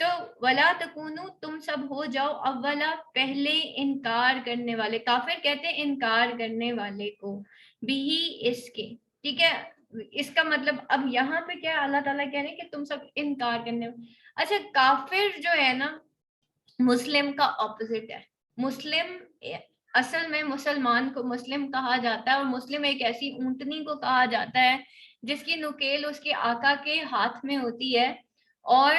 تو ولا تکونو تم سب ہو جاؤ اولا پہلے انکار کرنے والے. کافر کہتے ہیں انکار کرنے والے کو بھی اس کے. ٹھیک ہے, اس کا مطلب اب یہاں پہ کیا اللہ تعالیٰ کہہ رہے ہیں کہ تم سب انکار کرنے. اچھا کافر جو ہے نا مسلم کا اپوزٹ ہے. مسلم اصل میں مسلمان کو مسلم کہا جاتا ہے, اور مسلم ایک ایسی اونٹنی کو کہا جاتا ہے جس کی نکیل اس کے آقا کے ہاتھ میں ہوتی ہے, اور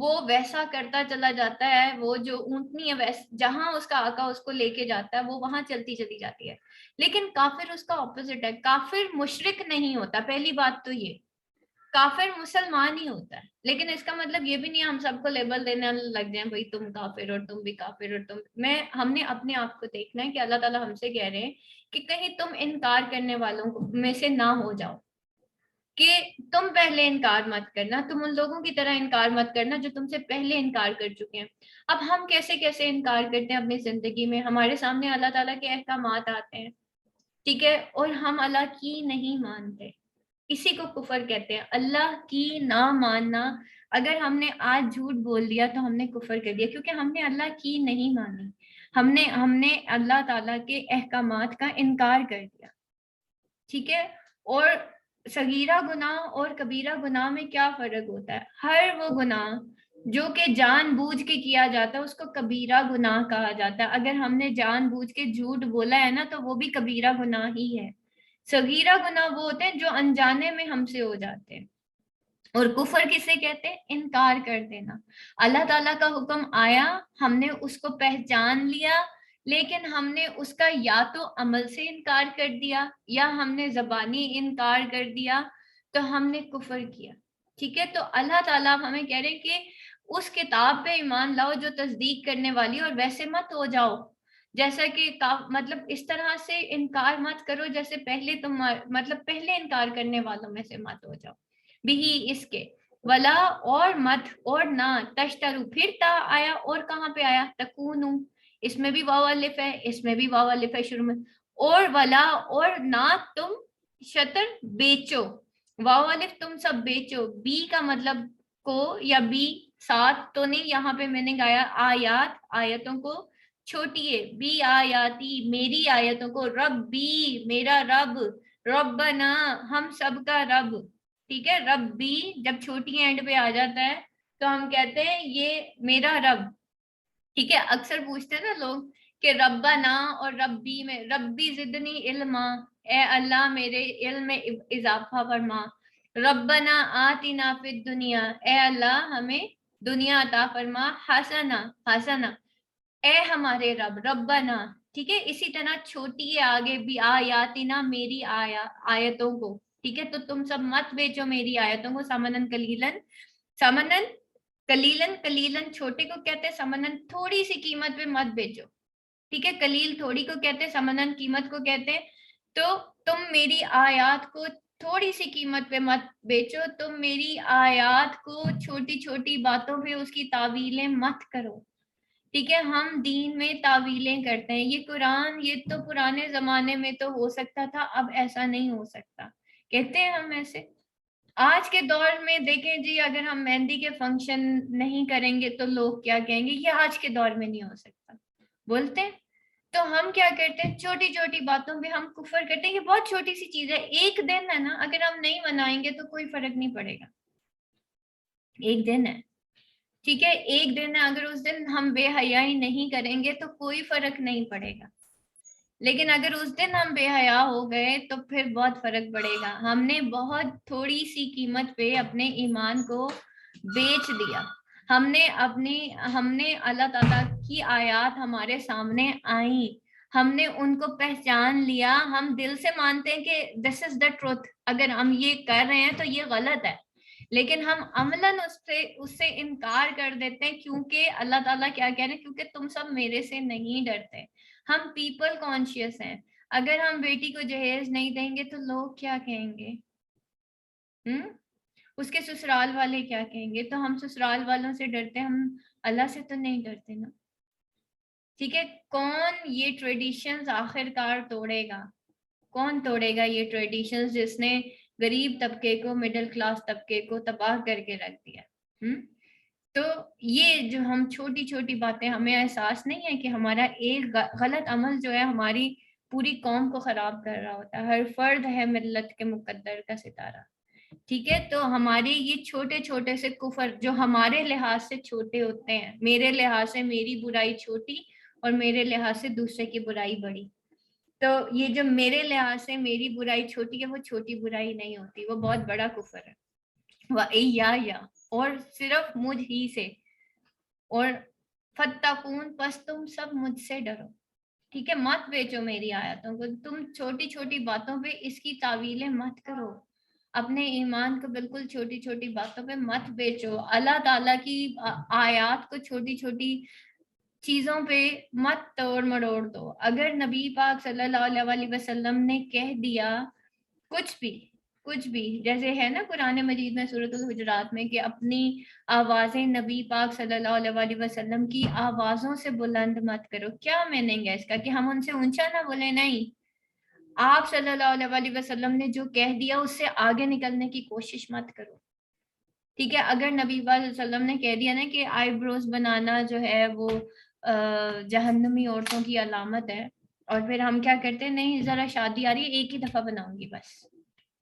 وہ ویسا کرتا چلا جاتا ہے. وہ جو اونٹنی ہے جہاں اس کا آقا اس کو لے کے جاتا ہے وہ وہاں چلتی چلی جاتی ہے. لیکن کافر اس کا اپوزٹ ہے. کافر مشرک نہیں ہوتا, پہلی بات تو یہ, کافر مسلمان ہی ہوتا ہے. لیکن اس کا مطلب یہ بھی نہیں ہم سب کو لیبل دینے لگ جائیں بھائی تم کافر اور تم بھی کافر اور تم. ہم نے اپنے آپ کو دیکھنا ہے کہ اللہ تعالیٰ ہم سے کہہ رہے ہیں کہ کہیں تم انکار کرنے والوں میں سے نہ ہو جاؤ, کہ تم پہلے انکار مت کرنا, تم ان لوگوں کی طرح انکار مت کرنا جو تم سے پہلے انکار کر چکے ہیں. اب ہم کیسے کیسے انکار کرتے ہیں اپنی زندگی میں. ہمارے سامنے اللہ تعالیٰ کے احکامات آتے ہیں, ٹھیک ہے, اور ہم اللہ کی نہیں مانتے. اسی کو کفر کہتے ہیں, اللہ کی نہ ماننا. اگر ہم نے آج جھوٹ بول دیا تو ہم نے کفر کر دیا, کیونکہ ہم نے اللہ کی نہیں مانی. ہم نے اللہ تعالیٰ کے احکامات کا انکار کر دیا. ٹھیک ہے, اور صغیرہ گناہ اور کبیرہ گناہ میں کیا فرق ہوتا ہے؟ ہر وہ گناہ جو کہ جان بوجھ کے کیا جاتا ہے اس کو کبیرہ گناہ کہا جاتا ہے. اگر ہم نے جان بوجھ کے جھوٹ بولا ہے نا تو وہ بھی کبیرہ گناہ ہی ہے. صغیرہ گناہ وہ ہوتے ہیں جو انجانے میں ہم سے ہو جاتے ہیں. اور کفر کسے کہتے ہیں؟ انکار کر دینا. اللہ تعالیٰ کا حکم آیا, ہم نے اس کو پہچان لیا, لیکن ہم نے اس کا یا تو عمل سے انکار کر دیا یا ہم نے زبانی انکار کر دیا, تو ہم نے کفر کیا. ٹھیک ہے, تو اللہ تعالیٰ ہمیں کہہ رہے ہیں کہ اس کتاب پہ ایمان لاؤ جو تصدیق کرنے والی, اور ویسے مت ہو جاؤ جیسا کہ مطلب اس طرح سے انکار مت کرو جیسے پہلے تم مطلب پہلے انکار کرنے والوں میں سے مت ہو جاؤ. بھی اس کے ولا اور مت اور نہ تشترو, پھر تا آیا اور کہاں پہ آیا؟ تکونو, اس میں بھی واو الف ہے, اس میں بھی واو الف ہے شروع میں. اور ولا اور نہ تم شطر بیچو, واو الف تم سب بیچو. بی کا مطلب کو یا بی ساتھ تو نہیں, یہاں پہ میں نے گایا آیات, آیتوں کو چھوٹی ہے. بی آیاتی میری آیتوں کو, رب بی میرا رب, ربنا ہم سب کا رب. ٹھیک ہے, رب بھی جب چھوٹی اینڈ پہ آ جاتا ہے تو ہم کہتے ہیں یہ میرا رب. ٹھیک ہے, اکثر پوچھتے ہیں نا لوگ کہ ربنا اور ربی میں, ربی زدنی علما, اے اللہ میرے علم میں اضافہ فرما. ربنا آتنا فی الدنیا, اے اللہ ہمیں دنیا عطا فرما. حسنا, حسنا اے ہمارے رب, ربنا. ٹھیک ہے, اسی طرح چھوٹی ہے آگے بھی, آیاتنا میری آیتوں کو. ٹھیک ہے, تو تم سب مت بیچو میری آیتوں کو. سمنن کلیلن, سمنن کلیلن, کلیلن چھوٹے کو کہتے ہیں, سمنن تھوڑی سی قیمت پہ مت بیچو. ٹھیک ہے, کلیل تھوڑی کو کہتے ہیں, سمنن قیمت کو کہتے ہیں. تو تم میری آیات کو تھوڑی سی قیمت پہ مت بیچو, تم میری آیات کو چھوٹی چھوٹی باتوں پہ اس کی تعویلیں مت کرو. ٹھیک ہے, ہم دین میں تعویلیں کرتے ہیں. یہ قرآن یہ تو پرانے زمانے میں تو ہو سکتا تھا, اب ایسا نہیں ہو سکتا, کہتے ہیں ہم ایسے. آج کے دور میں دیکھیں جی, اگر ہم مہندی کے فنکشن نہیں کریں گے تو لوگ کیا کہیں گے, یہ آج کے دور میں نہیں ہو سکتا بولتے ہیں. تو ہم کیا کرتے ہیں, چھوٹی چھوٹی باتوں پہ ہم کفر کرتے ہیں. یہ بہت چھوٹی سی چیز ہے, ایک دن ہے نا, اگر ہم نہیں منائیں گے تو کوئی فرق نہیں پڑے گا. ایک دن ہے, ٹھیک ہے, ایک دن ہے, اگر اس دن ہم بے حیائی نہیں کریں گے تو کوئی فرق نہیں پڑے گا. لیکن اگر اس دن ہم بے حیا ہو گئے تو پھر بہت فرق پڑے گا. ہم نے بہت تھوڑی سی قیمت پہ اپنے ایمان کو بیچ دیا. ہم نے اللہ تعالیٰ کی آیات ہمارے سامنے آئیں, ہم نے ان کو پہچان لیا, ہم دل سے مانتے ہیں کہ دس از دا ٹروتھ, اگر ہم یہ کر رہے ہیں تو یہ غلط ہے, لیکن ہم عملاً اس سے انکار کر دیتے ہیں. کیونکہ اللہ تعالیٰ کیا کہہ رہے ہیں, کیونکہ تم سب میرے سے نہیں ڈرتے. ہم پیپل کانشیس ہیں. اگر ہم بیٹی کو جہیز نہیں دیں گے تو لوگ کیا کہیں گے, اس کے سسرال والے کیا کہیں گے. تو ہم سسرال والوں سے ڈرتے, ہم اللہ سے تو نہیں ڈرتے نا. ٹھیک ہے, کون یہ ٹریڈیشنز آخر کار توڑے گا؟ کون توڑے گا یہ ٹریڈیشنز جس نے غریب طبقے کو, مڈل کلاس طبقے کو تباہ کر کے رکھ دیا؟ تو یہ جو ہم چھوٹی چھوٹی باتیں، ہمیں احساس نہیں ہے کہ ہمارا ایک غلط عمل جو ہے ہماری پوری قوم کو خراب کر رہا ہوتا ہے. ہر فرد ہے ملت کے مقدر کا ستارہ. ٹھیک ہے، تو ہمارے یہ چھوٹے چھوٹے سے کفر جو ہمارے لحاظ سے چھوٹے ہوتے ہیں، میرے لحاظ سے میری برائی چھوٹی اور میرے لحاظ سے دوسرے کی برائی بڑی، تو یہ جو میرے لحاظ سے میری برائی چھوٹی ہے وہ چھوٹی برائی نہیں ہوتی، وہ بہت بڑا کفر ہے. یا اور صرف مجھ ہی سے، اور فتقون پس تم سب مجھ سے ڈرو. ٹھیک ہے، مت بیچو میری آیاتوں کو، تم چھوٹی چھوٹی باتوں پہ اس کی تعویلیں مت کرو، اپنے ایمان کو بالکل چھوٹی چھوٹی باتوں پہ مت بیچو، اللہ تعالیٰ کی آیات کو چھوٹی چھوٹی چیزوں پہ مت توڑ مڑوڑ دو. اگر نبی پاک صلی اللہ علیہ وسلم نے کہہ دیا کچھ بھی جیسے ہے نا قرآن مجید میں سورۃ الحجرات میں کہ اپنی آوازیں نبی پاک صلی اللہ علیہ وسلم کی آوازوں سے بلند مت کرو. کیا میننگ ہے اس کا؟ کہ ہم ان سے اونچا نہ بولے؟ نہیں، آپ صلی اللہ علیہ وسلم نے جو کہہ دیا اس سے آگے نکلنے کی کوشش مت کرو. ٹھیک ہے، اگر نبی پاک صلی اللہ علیہ وسلم نے کہہ دیا نا کہ آئی بروز بنانا جو ہے وہ جہنمی عورتوں کی علامت ہے، اور پھر ہم کیا کرتے ہیں، نہیں ذرا شادی آ رہی ہے ایک ہی دفعہ بناؤں گی بس.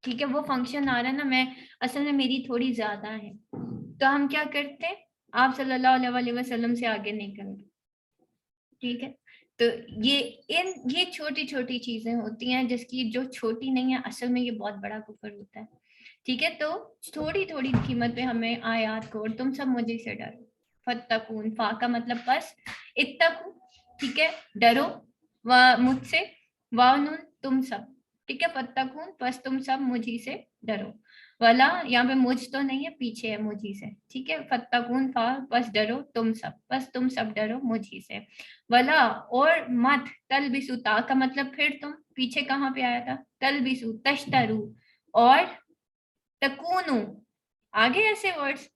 ٹھیک ہے، وہ فنکشن آ رہا ہے نا، میں اصل میں میری تھوڑی زیادہ ہے، تو ہم کیا کرتے ہیں، آپ صلی اللہ علیہ وسلم سے آگے نہیں کرتے. ٹھیک ہے، تو یہ چھوٹی چھوٹی چیزیں ہوتی ہیں جس کی جو چھوٹی نہیں ہے اصل میں یہ بہت بڑا کفر ہوتا ہے. ٹھیک ہے، تو تھوڑی تھوڑی قیمت پہ ہمیں آیات کو، اور تم سب مجھے سے ڈرو. فتقون، فا کا مطلب بس، اتقو، ٹھیک ہے، ڈرو، مجھ سے، وانون، تم سب، ٹھیک ہے، فتقون بس تم سب مجھے سے ڈرو. ولا یہاں پہ مجھ تو نہیں ہے، پیچھے ہے مجھے سے. ٹھیک ہے، فتقون فا بس ڈرو تم سب، بس تم سب ڈرو مجھے سے. ولا اور مت، تلبسو، تا کا مطلب پھر تم، پیچھے کہاں پہ آیا تھا، تلبسو تشترو، اور تکونو، آگے ایسے ورڈز.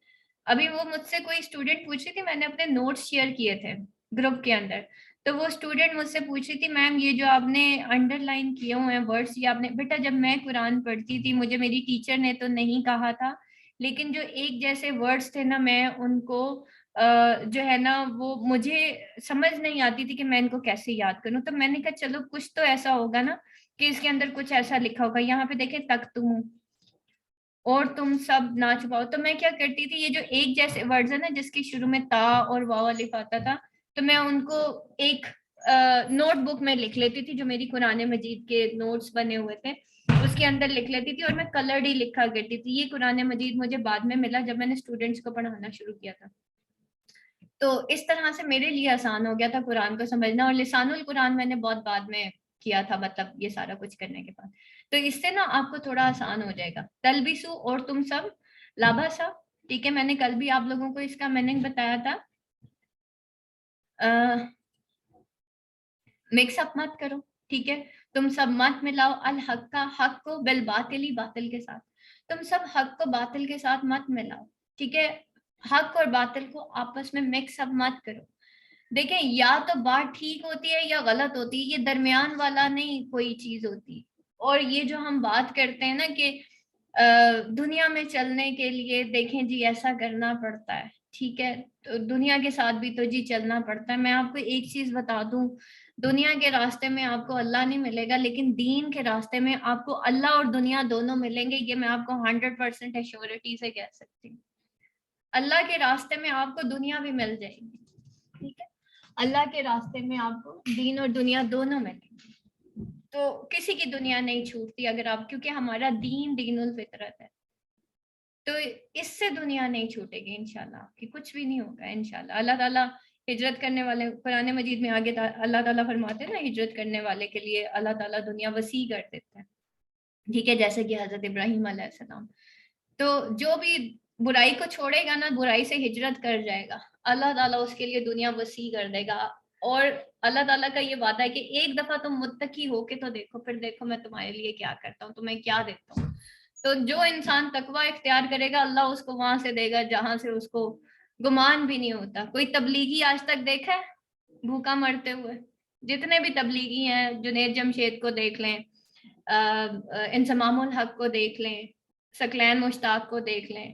ابھی وہ مجھ سے کوئی اسٹوڈنٹ پوچھ رہی تھی، میں نے اپنے نوٹس شیئر کیے تھے گروپ کے اندر، تو وہ اسٹوڈنٹ مجھ سے پوچھ رہی تھی میم یہ جو آپ نے انڈر لائن کیے ہوئے ہیں ورڈس، یہ آپ نے، بیٹا جب میں قرآن پڑھتی تھی مجھے میری ٹیچر نے تو نہیں کہا تھا، لیکن جو ایک جیسے ورڈس تھے نا میں ان کو جو ہے نا وہ مجھے سمجھ نہیں آتی تھی کہ میں ان کو کیسے یاد کروں. تو میں نے کہا چلو کچھ تو ایسا ہوگا نا کہ اس کے اندر کچھ ایسا لکھا ہوگا. یہاں پہ دیکھیں تک تم، اور تم سب نہ چھپاؤ. تو میں کیا کرتی تھی، یہ جو ایک جیسے ورڈز ہیں نا جس کی شروع میں تا اور واو الف آتا تھا، تو میں ان کو ایک نوٹ بک میں لکھ لیتی تھی جو میری قرآن مجید کے نوٹس بنے ہوئے تھے اس کے اندر لکھ لیتی تھی، اور میں کلرڈ ہی لکھا کرتی تھی. یہ قرآن مجید مجھے بعد میں ملا جب میں نے اسٹوڈنٹس کو پڑھانا شروع کیا تھا. تو اس طرح سے میرے لیے آسان ہو گیا تھا قرآن کو سمجھنا، اور لسان القرآن میں نے بہت بعد میں کیا تھا، مطلب یہ سارا کچھ کرنے کے بعد. تو اس سے نا آپ کو تھوڑا آسان ہو جائے گا. تلبسو اور تم سب، لاباسا، ٹھیک ہے، میں نے کل بھی آپ لوگوں کو اس کا میننگ بتایا تھا. مکس اپ مت کرو، ٹھیک ہے، تم سب مت ملاؤ الحق کا، حق کو، بالباطلی، باطل کے ساتھ. تم سب حق کو باطل کے ساتھ مت ملاؤ. ٹھیک ہے، حق اور باطل کو آپس میں مکس اپ مت کرو. دیکھیں یا تو بات ٹھیک ہوتی ہے یا غلط ہوتی ہے، یہ درمیان والا نہیں کوئی چیز ہوتی. اور یہ جو ہم بات کرتے ہیں نا کہ دنیا میں چلنے کے لیے دیکھیں جی ایسا کرنا پڑتا ہے، ٹھیک ہے، تو دنیا کے ساتھ بھی تو جی چلنا پڑتا ہے. میں آپ کو ایک چیز بتا دوں، دنیا کے راستے میں آپ کو اللہ نہیں ملے گا، لیکن دین کے راستے میں آپ کو اللہ اور دنیا دونوں ملیں گے. یہ میں آپ کو 100% ایشورٹی سے کہہ سکتی ہوں. اللہ کے راستے میں آپ کو دنیا بھی مل جائے گی، ٹھیک ہے، اللہ کے راستے میں آپ کو دین اور دنیا دونوں ملیں گے. تو کسی کی دنیا نہیں چھوٹتی اگر آپ، کیونکہ ہمارا دین دین الفطرت ہے، تو اس سے دنیا نہیں چھوٹے گی انشاءاللہ، آپ کی کچھ بھی نہیں ہوگا انشاءاللہ. اللہ تعالیٰ ہجرت کرنے والے، قرآن مجید میں آگے اللہ تعالیٰ فرماتے ہیں نا ہجرت کرنے والے کے لیے اللہ تعالیٰ دنیا وسیع کر دیتا ہے. ٹھیک ہے، جیسے کہ حضرت ابراہیم علیہ السلام. تو جو بھی برائی کو چھوڑے گا نا، برائی سے ہجرت کر جائے گا، اللہ تعالیٰ اس کے لیے دنیا وسیع کر دے گا. اور اللہ تعالیٰ کا یہ وعدہ ہے کہ ایک دفعہ تم متقی ہو کے تو دیکھو، پھر دیکھو میں تمہارے لیے کیا کرتا ہوں، تمہیں کیا دیتا ہوں. تو جو انسان تقوی اختیار کرے گا اللہ اس کو وہاں سے دے گا جہاں سے اس کو گمان بھی نہیں ہوتا. کوئی تبلیغی آج تک دیکھا ہے بھوکا مرتے ہوئے؟ جتنے بھی تبلیغی ہیں، جنید جمشید کو دیکھ لیں، انضمام الحق کو دیکھ لیں، ثقلین مشتاق کو دیکھ لیں،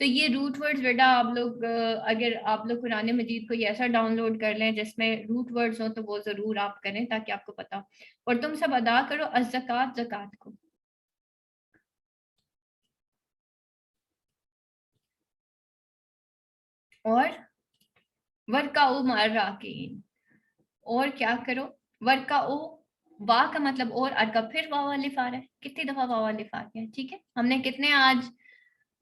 تو یہ روٹ ورڈز بیٹا آپ لوگ اگر آپ لوگ قرآن مجید کو یہ ایسا ڈاؤن لوڈ کر لیں جس میں روٹ ورڈز ہوں تو وہ ضرور آپ کریں تاکہ آپ کو پتا ہو. اور تم سب ادا کرو الزکات، زکات کو. اور ورکعوا مع الراکعین، اور کیا کرو، ورکعوا، وا کا مطلب اور، ارکا پھر واو الف آ رہا ہے. کتنی دفعہ واو الف آ گیا؟ ٹھیک ہے، ہم نے کتنے آج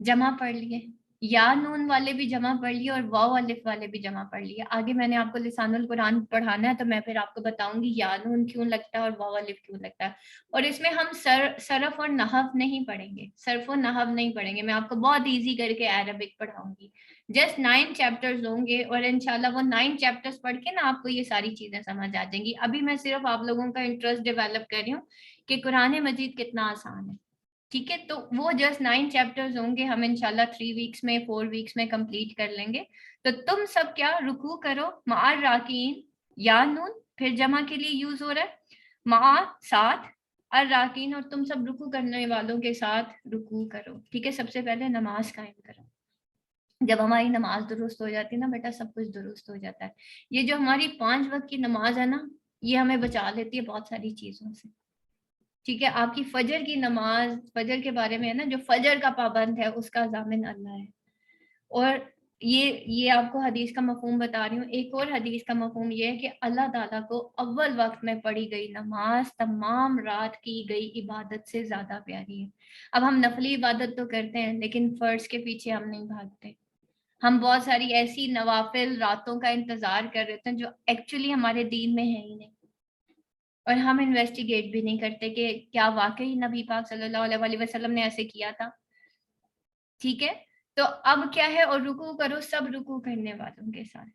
جمع پڑھ لیے، یا نون والے بھی جمع پڑھ لیے اور واو الف والے بھی جمع پڑھ لیے. آگے میں نے آپ کو لسان القرآن پڑھانا ہے تو میں پھر آپ کو بتاؤں گی یا نون کیوں لگتا ہے اور واو الف کیوں لگتا ہے. اور اس میں ہم صرف اور نحو نہیں پڑھیں گے، صرف و نحو نہیں پڑھیں گے. میں آپ کو بہت ایزی کر کے عربک پڑھاؤں گی. جسٹ 9 چیپٹرز ہوں گے اور انشاءاللہ وہ 9 چیپٹرز پڑھ کے نا آپ کو یہ ساری چیزیں سمجھ آ جائیں گی. ابھی میں صرف آپ لوگوں کا انٹرسٹ ڈیولپ کر رہی ہوں کہ قرآن مجید کتنا آسان ہے. ٹھیک ہے، تو وہ جسٹ 9 چیپٹرز ہوں گے، ہم انشاءاللہ 3 ویکس میں 4 ویکس میں کمپلیٹ کر لیں گے. تو تم سب کیا رکوع کرو مع الراکعین، یا نون پھر جمع کے لیے یوز ہو رہا ہے، مع ساتھ، الراکعین اور تم سب رکوع کرنے والوں کے ساتھ رکوع کرو. ٹھیک ہے، سب سے پہلے نماز قائم کرو. جب ہماری نماز درست ہو جاتی ہے نا بیٹا سب کچھ درست ہو جاتا ہے. یہ جو ہماری 5 وقت کی نماز ہے نا یہ ہمیں بچا لیتی ہے بہت ساری چیزوں سے. ٹھیک ہے، آپ کی فجر کی نماز، فجر کے بارے میں ہے نا جو فجر کا پابند ہے اس کا ضامن اللہ ہے. اور یہ آپ کو حدیث کا مفہوم بتا رہی ہوں. ایک اور حدیث کا مفہوم یہ ہے کہ اللہ تعالیٰ کو اول وقت میں پڑھی گئی نماز تمام رات کی گئی عبادت سے زیادہ پیاری ہے. اب ہم نفلی عبادت تو کرتے ہیں لیکن فرض کے پیچھے ہم نہیں بھاگتے. ہم بہت ساری ایسی نوافل راتوں کا انتظار کر رہے ہیں جو ایکچولی ہمارے دین میں ہے ہی نہیں. اور ہم انویسٹیگیٹ بھی نہیں کرتے کہ کیا واقعی نبی پاک صلی اللہ علیہ وسلم نے ایسے کیا تھا. ٹھیک ہے، تو اب کیا ہے، اور رکوع کرو سب رکوع کرنے والوں کے ساتھ.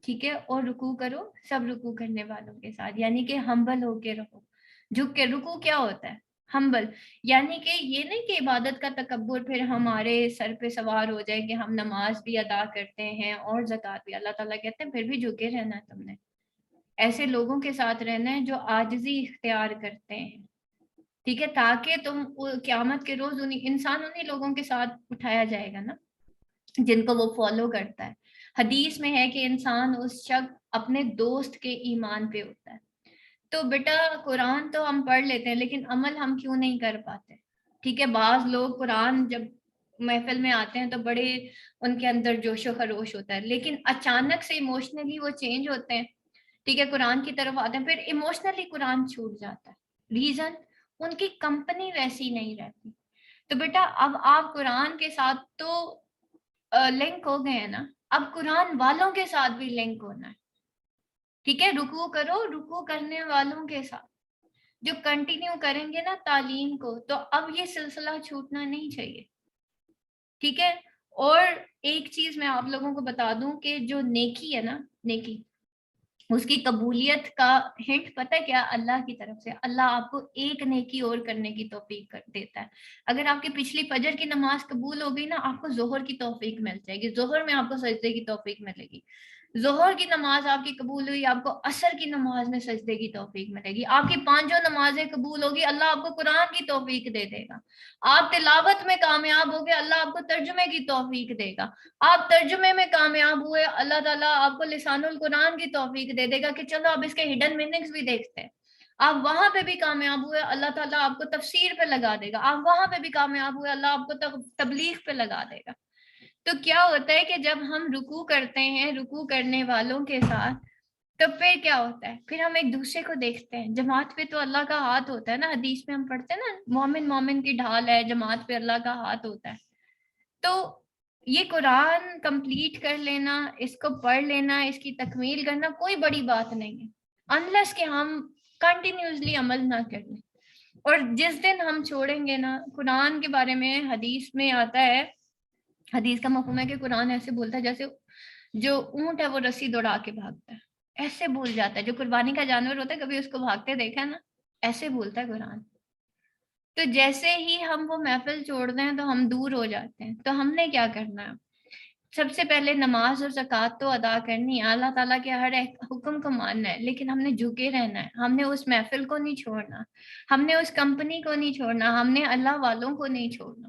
ٹھیک ہے، اور رکوع کرو سب رکوع کرنے والوں کے ساتھ، یعنی کہ ہمبل ہو کے رہو. جھک کے. رکوع کیا ہوتا ہے؟ ہمبل. یعنی کہ یہ نہیں کہ عبادت کا تکبر پھر ہمارے سر پہ سوار ہو جائے کہ ہم نماز بھی ادا کرتے ہیں اور زکوٰۃ بھی. اللہ تعالیٰ کہتے ہیں پھر بھی جھکے رہنا ہے تم نے. ایسے لوگوں کے ساتھ رہنا ہے جو عاجزی اختیار کرتے ہیں. ٹھیک ہے، تاکہ تم قیامت کے روز انہیں لوگوں کے ساتھ اٹھایا جائے گا نا جن کو وہ فالو کرتا ہے. حدیث میں ہے کہ انسان اس شخص اپنے دوست کے ایمان پہ ہوتا ہے. تو بیٹا قرآن تو ہم پڑھ لیتے ہیں لیکن عمل ہم کیوں نہیں کر پاتے؟ ٹھیک ہے، بعض لوگ قرآن جب محفل میں آتے ہیں تو بڑے ان کے اندر جوش و خروش ہوتا ہے لیکن اچانک سے ایموشنلی وہ چینج ہوتے ہیں. ٹھیک ہے، قرآن کی طرف آتے ہیں پھر ایموشنلی قرآن چھوٹ جاتا ہے. ریزن ان کی کمپنی ویسی نہیں رہتی. تو بیٹا اب آپ قرآن کے ساتھ تو لنک ہو گئے ہیں نا، اب قرآن والوں کے ساتھ بھی لنک ہونا ہے. ٹھیک ہے، رکوع کرو رکوع کرنے والوں کے ساتھ جو کنٹینیو کریں گے نا تعلیم کو تو اب یہ سلسلہ چھوٹنا نہیں چاہیے. ٹھیک ہے، اور ایک چیز میں آپ لوگوں کو بتا دوں کہ جو نیکی ہے نا، نیکی اس کی قبولیت کا ہنٹ پتہ ہے کیا؟ اللہ کی طرف سے. اللہ آپ کو ایک نیکی اور کرنے کی توفیق دیتا ہے. اگر آپ کی پچھلی فجر کی نماز قبول ہو گئی نا آپ کو ظہر کی توفیق مل جائے گی. ظہر میں آپ کو سجدے کی توفیق ملے گی. ظہر کی نماز آپ کی قبول ہوئی آپ کو عصر کی نماز میں سجدے کی توفیق ملے گی. آپ کی 5 نمازیں قبول ہوگی اللہ آپ کو قرآن کی توفیق دے دے گا. آپ تلاوت میں کامیاب ہو گئے اللہ آپ کو ترجمے کی توفیق دے گا. آپ ترجمے میں کامیاب ہوئے اللہ تعالیٰ آپ کو لسان القرآن کی توفیق دے دے گا کہ چلو اب اس کے ہڈن میننگز بھی دیکھتے ہیں. آپ وہاں پہ بھی کامیاب ہوئے اللہ تعالیٰ آپ کو تفسیر پہ لگا دے گا. آپ وہاں پہ بھی کامیاب ہوئے اللہ آپ کو تبلیغ پہ لگا دے گا. تو کیا ہوتا ہے کہ جب ہم رکوع کرتے ہیں رکوع کرنے والوں کے ساتھ تو پھر کیا ہوتا ہے؟ پھر ہم ایک دوسرے کو دیکھتے ہیں. جماعت پہ تو اللہ کا ہاتھ ہوتا ہے نا، حدیث میں ہم پڑھتے ہیں نا مومن مومن کی ڈھال ہے، جماعت پہ اللہ کا ہاتھ ہوتا ہے. تو یہ قرآن کمپلیٹ کر لینا، اس کو پڑھ لینا، اس کی تکمیل کرنا کوئی بڑی بات نہیں ہے انلیس کہ ہم کنٹینیوسلی عمل نہ کر لیں. اور جس دن ہم چھوڑیں گے نا، قرآن کے بارے میں حدیث میں آتا ہے، حدیث کا مفہوم ہے کہ قرآن ایسے بولتا ہے جیسے جو اونٹ ہے وہ رسی دوڑا کے بھاگتا ہے. ایسے بول جاتا ہے. جو قربانی کا جانور ہوتا ہے کبھی اس کو بھاگتے دیکھا نا، ایسے بولتا ہے قرآن. تو جیسے ہی ہم وہ محفل چھوڑ دیں تو ہم دور ہو جاتے ہیں. تو ہم نے کیا کرنا ہے؟ سب سے پہلے نماز اور زکوٰۃ تو ادا کرنی ہے، اللہ تعالیٰ کے ہر ایک حکم کو ماننا ہے، لیکن ہم نے جھکے رہنا ہے. ہم نے اس محفل کو نہیں چھوڑنا، ہم نے اس کمپنی کو نہیں چھوڑنا، ہم نے اللہ والوں کو نہیں چھوڑنا.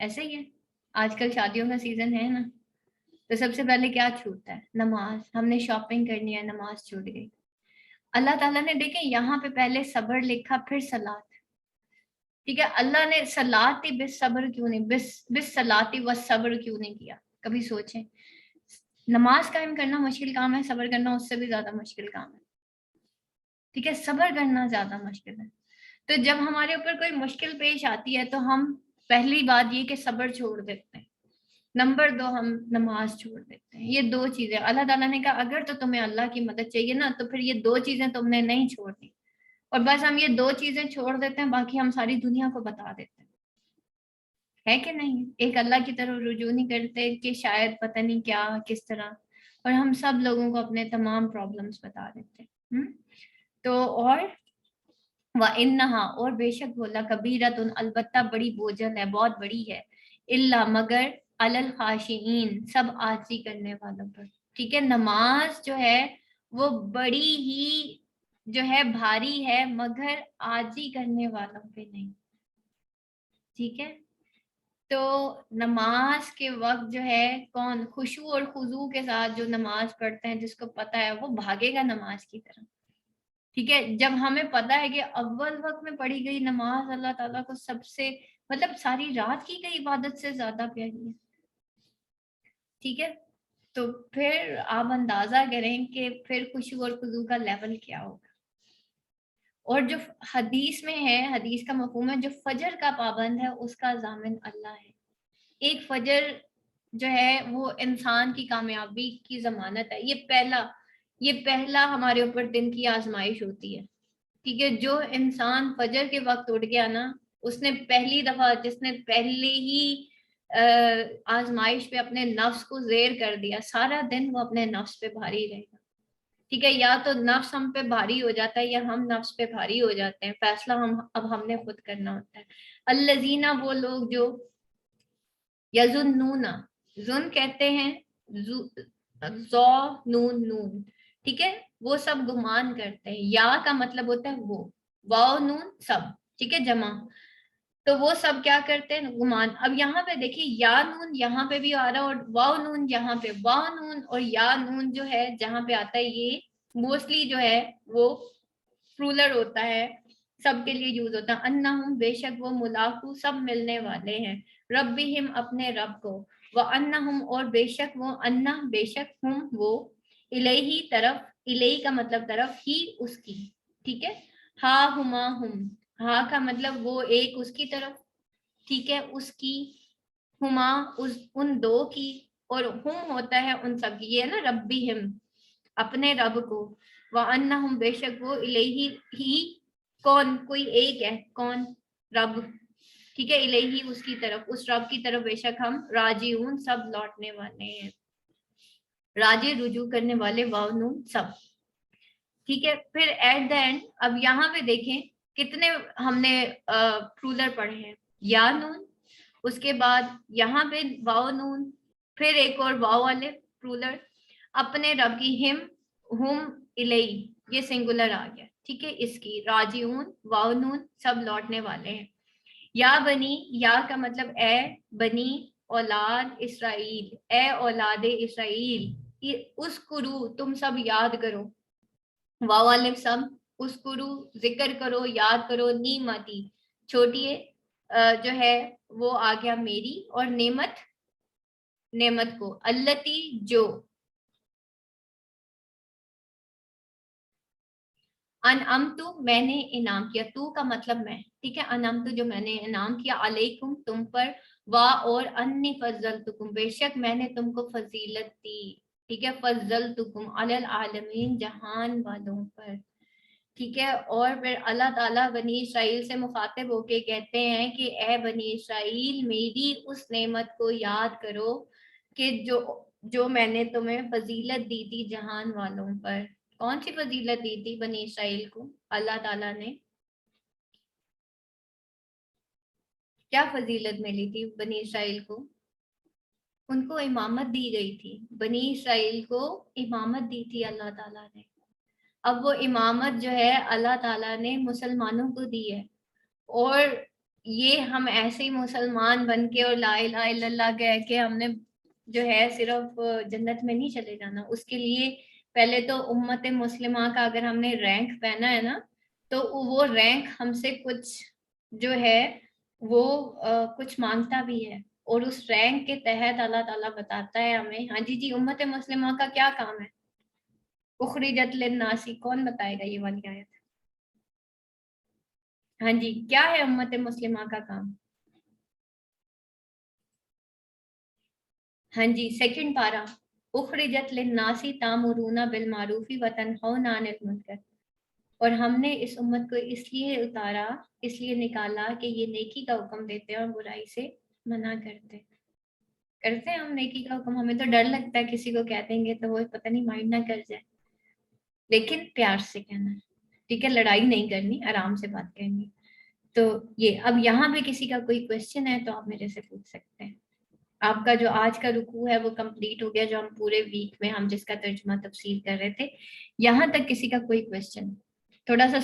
ایسے ہی ہے، آج کل شادیوں کا سیزن ہے نا، تو سب سے پہلے کیا چھوٹتا ہے؟ نماز. ہم نے شاپنگ کرنی ہے، نماز چھوٹ گئی. اللہ تعالیٰ نے دیکھیں یہاں پہ پہلے صبر لکھا پھر صلات. ٹھیک ہے، اللہ نے صلاتی بس صبر کیوں نہیں، بس صلاتی و صبر کیوں نہیں کیا؟ کبھی سوچیں. نماز قائم کرنا مشکل کام ہے، صبر کرنا اس سے بھی زیادہ مشکل کام ہے. ٹھیک ہے، صبر کرنا زیادہ مشکل ہے. تو جب ہمارے اوپر کوئی مشکل پیش آتی ہے تو ہم پہلی بات یہ کہ صبر چھوڑ دیتے ہیں، نمبر 2 ہم نماز چھوڑ دیتے ہیں. یہ 2 چیزیں اللہ تعالیٰ نے کہا اگر تو تمہیں اللہ کی مدد چاہیے نا تو پھر یہ 2 چیزیں تم نے نہیں چھوڑنی. اور بس ہم یہ 2 چیزیں چھوڑ دیتے ہیں، باقی ہم ساری دنیا کو بتا دیتے ہیں. ہے کہ نہیں؟ ایک اللہ کی طرف رجوع نہیں کرتے کہ شاید پتہ نہیں کیا کس طرح، اور ہم سب لوگوں کو اپنے تمام پرابلمس بتا دیتے ہیں. تو اور وَإِنَّهَا، اور بے شک بولا، کبیرۃ، البتہ بڑی بوجھل ہے، بہت بڑی ہے، الا مگر، علی الخاشعین، سب عاجزی کرنے والوں پر. ٹھیک ہے، نماز جو ہے وہ بڑی ہی جو ہے بھاری ہے مگر عاجزی کرنے والوں پہ نہیں. ٹھیک ہے، تو نماز کے وقت جو ہے کون خشوع اور خضوع کے ساتھ جو نماز پڑھتے ہیں، جس کو پتہ ہے وہ بھاگے گا نماز کی طرف. ٹھیک ہے، جب ہمیں پتہ ہے کہ اول وقت میں پڑھی گئی نماز اللہ تعالیٰ کو سب سے مطلب ساری رات کی گئی عبادت سے زیادہ پیاری ہے. ٹھیک ہے، تو پھر آپ اندازہ کریں کہ پھر خشوع اور خضوع کا لیول کیا ہوگا. اور جو حدیث میں ہے، حدیث کا مفہوم ہے، جو فجر کا پابند ہے اس کا ضامن اللہ ہے. ایک فجر جو ہے وہ انسان کی کامیابی کی ضمانت ہے. یہ پہلا ہمارے اوپر دن کی آزمائش ہوتی ہے. ٹھیک ہے، جو انسان فجر کے وقت اٹھ گیا نا، اس نے پہلی دفعہ، جس نے پہلے ہی آزمائش پہ اپنے نفس کو زیر کر دیا، سارا دن وہ اپنے نفس پہ بھاری رہے گا. ٹھیک ہے، یا تو نفس ہم پہ بھاری ہو جاتا ہے یا ہم نفس پہ بھاری ہو جاتے ہیں. فیصلہ اب ہم نے خود کرنا ہوتا ہے. الذین، وہ لوگ جو یظنون، ظن کہتے ہیں ذو نون نون. ٹھیک ہے، وہ سب گمان کرتے ہیں. یا کا مطلب ہوتا ہے وہ، واو نون سب. ٹھیک ہے، جمع. تو وہ سب کیا کرتے ہیں؟ گمان. اب یہاں پہ دیکھیے یا نون یہاں پہ بھی آ رہا ہے اور واو نون یہاں پہ. واو نون اور یا نون جو ہے جہاں پہ آتا ہے یہ موسٹلی جو ہے وہ پلورل ہوتا ہے، سب کے لیے یوز ہوتا ہے. انہم، بے شک وہ، ملاقو، سب ملنے والے ہیں، ربہم، اپنے رب کو، وانہم، اور بے شک وہ، انہ، بے شک ہم، وہ، الیہ، طرف، الیہ کا مطلب طرف، ہی، اس کی. ٹھیک ہے، ہا ہما ہم، ہا کا مطلب وہ ایک اس کی طرف، ٹھیک ہے، اس کی، ہما ان 2 کی، اور ہم ہوتا ہے ان سب کی. یہ ہے نا ربہم، اپنے رب کو، وانہم، بے شک وہ، الیہ، ہی، کون، کوئی ایک ہے، کون، رب. ٹھیک ہے، الیہ، اس کی طرف، اس رب کی طرف بے شک ہم، راجعون، سب لوٹنے والے ہیں. راجع، رجوع کرنے والے، واو نون سب. ٹھیک ہے، پھر ایٹ دا اینڈ اب یہاں پہ دیکھیں کتنے ہم نے پلورل پڑھے ہیں. یا نون، اس کے بعد یہاں پہ واو نون، پھر ایک اور واو والے پلورل، اپنے رب کی، ہم الیہ، یہ سنگولر آ گیا. ٹھیک ہے، اس کی، راجعون، واو نون، سب لوٹنے والے ہیں. یا بنی، یا کا مطلب اے بنی، اولاد اسرائیل، اے اولاد اسرائیل، اس کرو، تم سب یاد کرو، واو الف سب، اس کرو، ذکر کرو، یاد کرو، نعمتی، چھوٹی جو ہے وہ آ گیا میری، اور نعمت کو، التی، جو، انعمتو، میں نے انعام کیا، تو کا مطلب میں. ٹھیک ہے، انعمتو، جو میں نے انعام کیا، علیکم، تم پر، وا، اور انی فضلتکم، بے شک میں نے تم کو فضیلت دی. ٹھیک ہے، فضلتکم علی العالمین، جہان والوں پر. ٹھیک ہے، اور پھر اللہ تعالیٰ بنی اسرائیل سے مخاطب ہو کے کہتے ہیں کہ اے بنی اسرائیل، میری اس نعمت کو یاد کرو کہ جو میں نے تمہیں فضیلت دی تھی جہان والوں پر. کون سی فضیلت دی تھی بنی اسرائیل کو اللہ تعالیٰ نے؟ کیا فضیلت ملی تھی بنی اسرائیل کو؟ ان کو امامت دی گئی تھی. بنی اسرائیل کو امامت دی تھی اللہ تعالیٰ نے. اب وہ امامت جو ہے اللہ تعالیٰ نے مسلمانوں کو دی ہے، اور یہ ہم ایسے ہی مسلمان بن کے اور لا الہ الا اللہ کہہ کے ہم نے جو ہے صرف جنت میں نہیں چلے جانا. اس کے لیے پہلے تو امت مسلمہ کا اگر ہم نے رینک پہنا ہے نا تو وہ رینک ہم سے کچھ جو ہے وہ کچھ مانگتا بھی ہے, اور اس رینک کے تحت اللہ تعالیٰ بتاتا ہے ہمیں. ہاں جی امت مسلمہ کا کیا کام ہے؟ اخرجت للناس, کون بتائے گا یہ والی آیت؟ ہاں جی کیا ہے امت مسلمہ کا کام؟ ہاں جی سیکنڈ پارا, اخرجت للناس تامرون بالمعروف وتنہون عن المنکر. اور ہم نے اس امت کو اس لیے اتارا, اس لیے نکالا کہ یہ نیکی کا حکم دیتے ہیں اور برائی سے منع کرتے ہیں ہم نیکی کا حکم. ہمیں تو ڈر لگتا ہے کسی کو کہہ دیں گے تو وہ پتہ نہیں مائنڈ نہ کر جائے, لیکن پیار سے کہنا, ٹھیک ہے, لڑائی نہیں کرنی, آرام سے بات کرنی. تو یہ اب یہاں پہ کسی کا کوئی کوشچن ہے تو آپ میرے سے پوچھ سکتے ہیں. آپ کا جو آج کا رکوع ہے وہ کمپلیٹ ہو گیا, جو ہم پورے ویک میں ہم جس کا ترجمہ تفسیر کر رہے تھے. یہاں تک کسی کا کوئی کوشچن؟ تھوڑا سا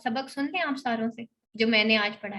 سبق سن لیں آپ ساروں سے جو میں نے آج پڑھایا.